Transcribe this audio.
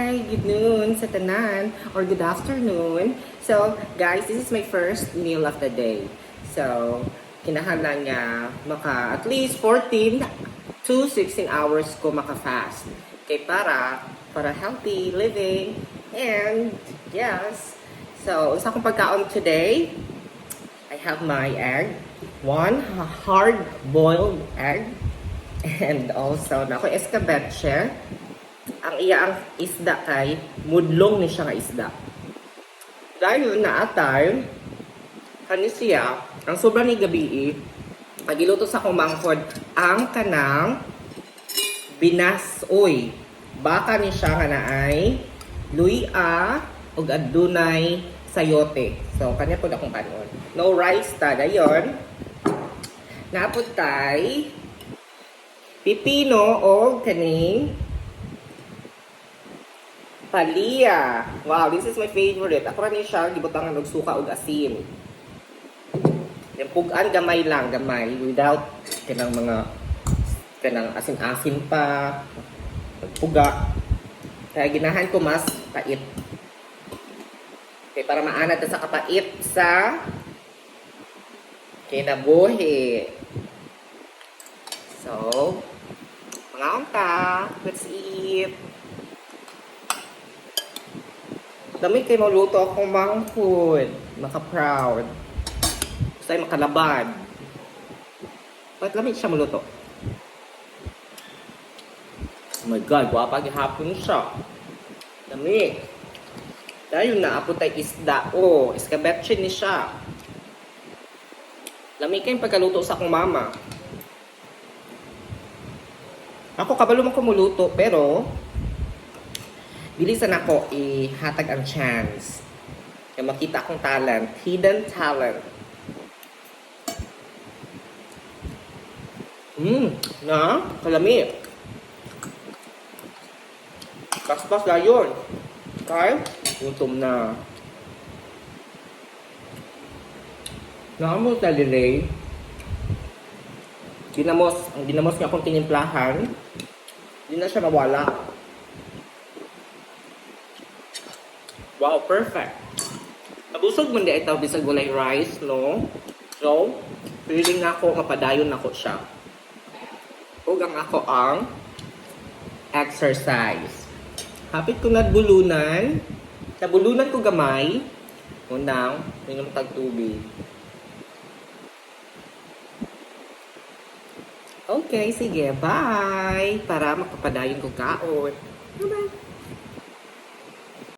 Hi! Good noon sa tanan or good afternoon. So, guys, this is my first meal of the day. So, kinahanglan nga maka at least 14 to 16 hours ko maka-fast. Okay, para healthy living and yes. So, sa akong pagkaon today, I have my egg, one hard-boiled egg, and also na ako escabeche. Ang iya ang isda kay mudlong ni siya nga isda. Dahil naatay kani siya ang sobra ni gabi pagiluto sa kumangkod ang kanang binasoy. Baka ni siya nga naay luya ug adunay sayote. So kanya pud akong kanon. No rice ta dayon. Napud tay pipino o kaning Palia. Wow, this is my favorite. Ako rin siya, gibutangan og suka ug asin. Yung pugan, gamay lang, gamay. Without kanang asin-asin pa. Puga. Kaya ginahan ko mas pait. Okay, para maanad sa kapait sa kinabuhi. So, mga unta, let's eat. Dami kayo maluto akong manghod. Maka-proud. Gusto makalabad. Ba't lamig siya maluto? Oh my God, wapag hapon siya. Dami. Dahil naapot ay isda. Oh, escabeche ni siya. Lamig kayong pagkaluto sa akong mama. Ako kabalo man ko muluto, pero bilisan ako ihatag ang chance na makita akong talent, hidden talent. Na, kalami. Paspas na yun. Okay? Gutom na. Nakamot na delay. Ang dinamos nga akong tinimplahan. Hindi na siya mawala. Wow, perfect. Nabusog man di itaw bisag walay rice, no? So, feeling na ako mapadayon na ko siya. Ug ang ako ang exercise. Hapit ko na bulunan. Sa bulunan ko gamay. Unang, minom tag tubig. Okay, sige. Bye! Para makapadayon ko kaon. Bye-bye!